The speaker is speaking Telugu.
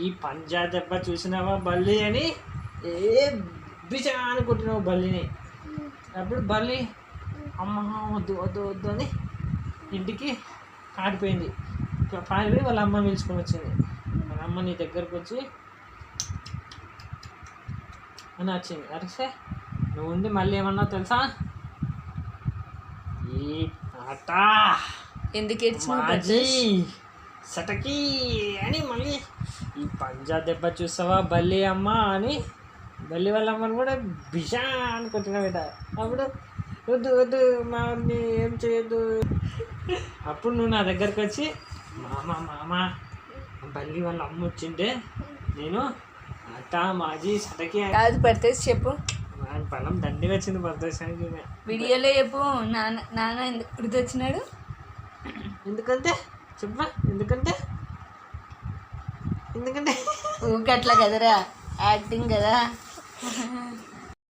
ఈ పంజా దెబ్బ చూసినావా బల్లి అని ఏ బిచా అనుకుంటున్నావు బల్లిని. అప్పుడు బల్లి అమ్మ వద్దు వద్దు వద్దు అని ఇంటికి ఆడిపోయింది. పారిపోయి వాళ్ళ అమ్మ పిలుచుకొని వచ్చింది. వాళ్ళ అమ్మ నీ దగ్గరకు వచ్చి అని వచ్చింది. అరిస్తే నువ్వు ఉండి మళ్ళీ ఏమన్నా తెలుసా, ఈ ఆట ఎందుకు మాజీ సటకి అని మళ్ళీ ఈ పంజా దెబ్బ చూస్తావా బల్లి అమ్మ అని బల్లి వాళ్ళ అమ్మని కూడా బిషా అనుకుంటున్నా బిడ్డ. అప్పుడు వద్దు వద్దు మమ్మీ ఏం చేయొద్దు. అప్పుడు నువ్వు నా దగ్గరకు వచ్చి మామ మామ బల్లి వాళ్ళ అమ్మ వచ్చింటే నేను అట్ట మాజీ సటకి కాదు పడితేసి చెప్పు. పొలం దండిగా వచ్చింది ప్రదర్శనకి. వీడియోలో చెప్పు. నాన్న ఎందుకు గుర్తొచ్చినాడు? ఎందుకంటే చెప్పా ఎందుకంటే ఊకట్లా కదరా, యాక్టింగ్ కదా.